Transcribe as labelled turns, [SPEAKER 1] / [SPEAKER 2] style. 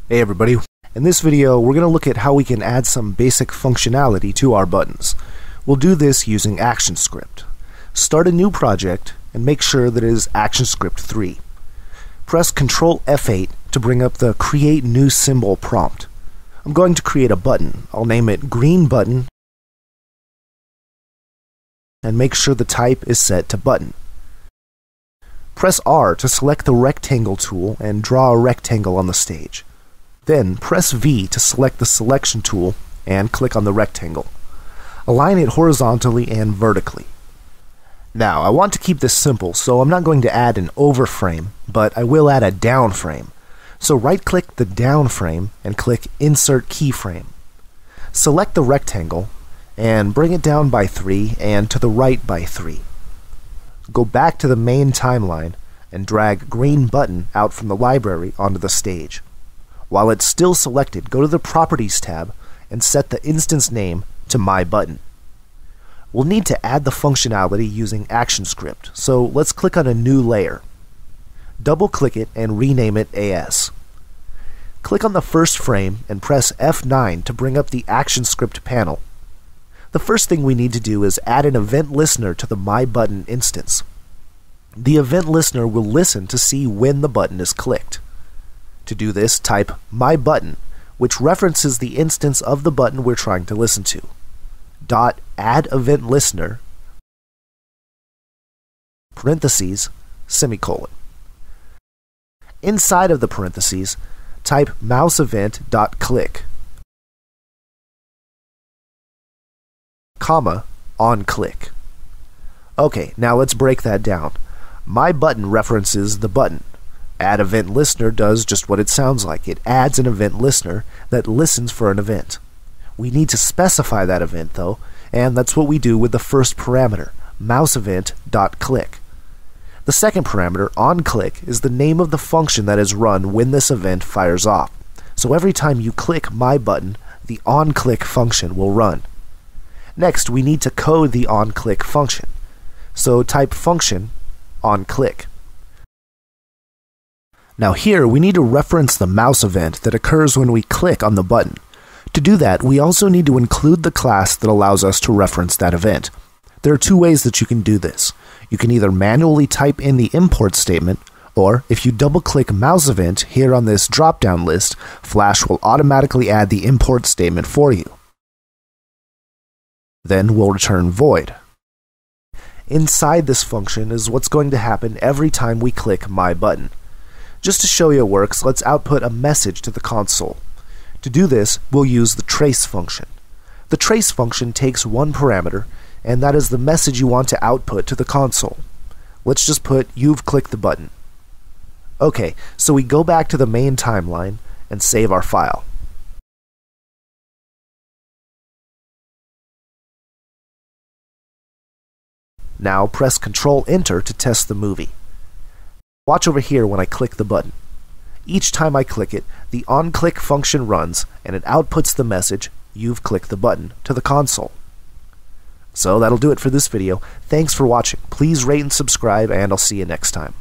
[SPEAKER 1] Hey everybody, in this video we're going to look at how we can add some basic functionality to our buttons. We'll do this using Actionscript. Start a new project and make sure that it is Actionscript 3. Press Ctrl F8 to bring up the Create New Symbol prompt. I'm going to create a button. I'll name it Green Button and make sure the type is set to Button. Press R to select the Rectangle tool and draw a rectangle on the stage. Then press V to select the Selection tool and click on the rectangle. Align it horizontally and vertically. Now, I want to keep this simple, so I'm not going to add an over frame, but I will add a down frame. So right-click the down frame and click Insert Keyframe. Select the rectangle and bring it down by 3 and to the right by 3. Go back to the main timeline and drag Green Button out from the library onto the stage. While it's still selected, go to the Properties tab and set the instance name to My Button. We'll need to add the functionality using Actionscript, so let's click on a new layer. Double-click it and rename it AS. Click on the first frame and press F9 to bring up the Actionscript panel. The first thing we need to do is add an event listener to the My Button instance. The event listener will listen to see when the button is clicked. To do this, type My Button, which references the instance of the button we're trying to listen to. Add event listener, parentheses, semicolon. Inside of the parentheses, type mouse event.click, comma, on click. Okay, now let's break that down. My Button references the button. Add event listener does just what it sounds like. It adds an event listener that listens for an event. We need to specify that event though, and that's what we do with the first parameter, mouseEvent.click. The second parameter, onClick, is the name of the function that is run when this event fires off. So every time you click My Button, the onClick function will run. Next, we need to code the onClick function. So type function onClick. Now here, we need to reference the mouse event that occurs when we click on the button. To do that, we also need to include the class that allows us to reference that event. There are two ways that you can do this. You can either manually type in the import statement, or if you double-click mouse event here on this drop-down list, Flash will automatically add the import statement for you. Then we'll return void. Inside this function is what's going to happen every time we click My Button. Just to show you it works, let's output a message to the console. To do this, we'll use the trace function. The trace function takes one parameter, and that is the message you want to output to the console. Let's just put "You've clicked the button." Okay, so we go back to the main timeline and save our file. Now press Ctrl Enter to test the movie. Watch over here when I click the button. Each time I click it, the onClick function runs and it outputs the message, "You've clicked the button," to the console. So that'll do it for this video. Thanks for watching. Please rate and subscribe, and I'll see you next time.